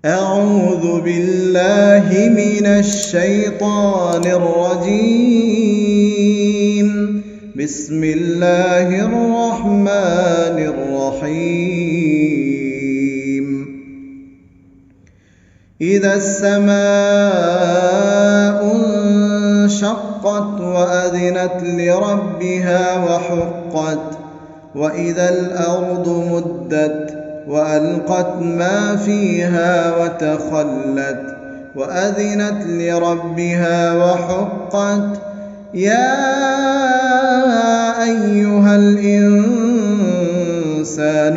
أعوذ بالله من الشيطان الرجيم. بسم الله الرحمن الرحيم. إذا السماء انشقت وأذنت لربها وحقت، وإذا الأرض مدت وألقت ما فيها وتخلت وأذنت لربها وحقت. يا أيها الإنسان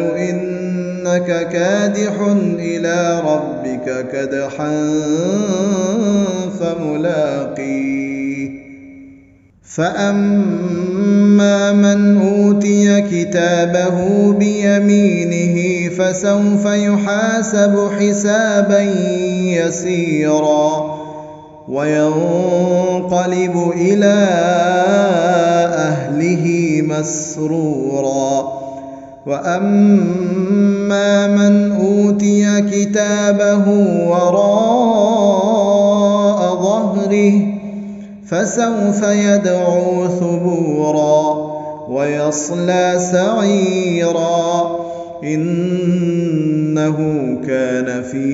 إنك كادح إلى ربك كدحا فملاقيه. فأما من أوتي كتابه بيمينه فسوف يحاسب حسابا يسيرا وينقلب إلى أهله مسرورا. وأما من أوتي كتابه وراء ظهره فسوف يدعو ثبورا ويصلى سعيرا، إنه كان في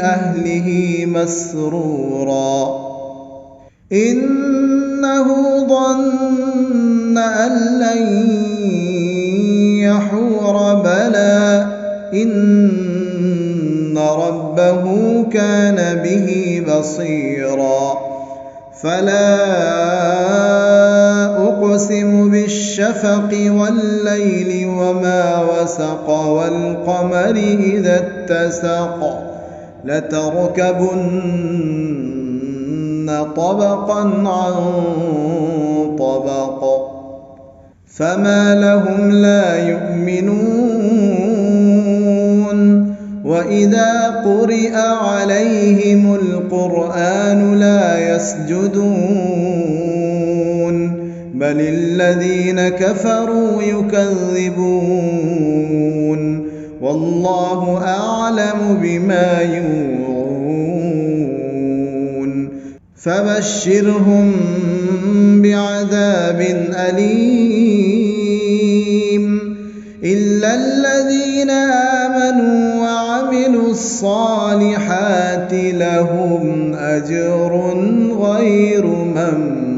أهله مسرورا. إنه ظن أن لن يحور بلى إن ربه كان به بصيرا. فلا أقسم بالشفق والليل وما وسق والقمر إذا اتسق لتركبن طبقا عن طبق فما لهم لا يؤمنون. وإذا قرئ عليهم القرآن لا يسجدون بل الذين كفروا يكذبون والله أعلم بما يوعون. فبشرهم بعذاب أليم إلا الذين آمنوا وعملوا الصالحات لهم أجر غير ممنون.